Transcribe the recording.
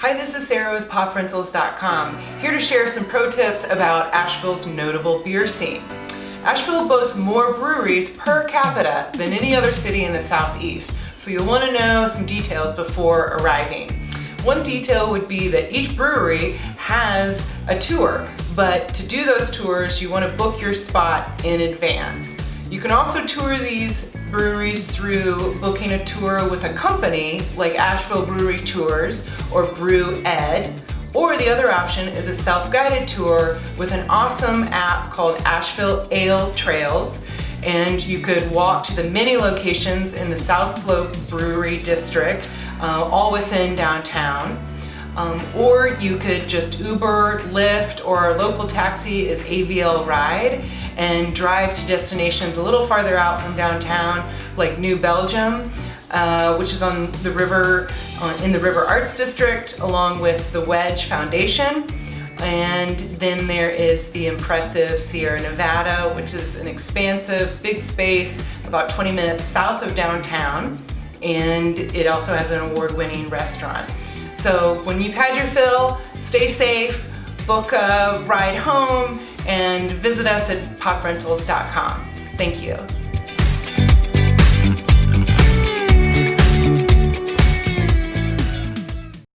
Hi, this is Sarah with PopRentals.com, here to share some pro tips about Asheville's notable beer scene. Asheville boasts more breweries per capita than any other city in the Southeast, so you'll want to know some details before arriving. One detail would be that each brewery has a tour, but to do those tours, you want to book your spot in advance. You can also tour these breweries through booking a tour with a company like Asheville Brewery Tours or Brew Ed, or the other option is a self-guided tour with an awesome app called Asheville Ale Trails, and you could walk to the many locations in the South Slope Brewery District, all within downtown. Or you could just Uber, Lyft, or our local taxi is AVL Ride and drive to destinations a little farther out from downtown, like New Belgium, which is on the river, in the River Arts District, along with the Wedge Foundation. And then there is the impressive Sierra Nevada, which is an expansive, big space about 20 minutes south of downtown. And it also has an award-winning restaurant. So when you've had your fill, stay safe, book a ride home, and visit us at poprentals.com. Thank you.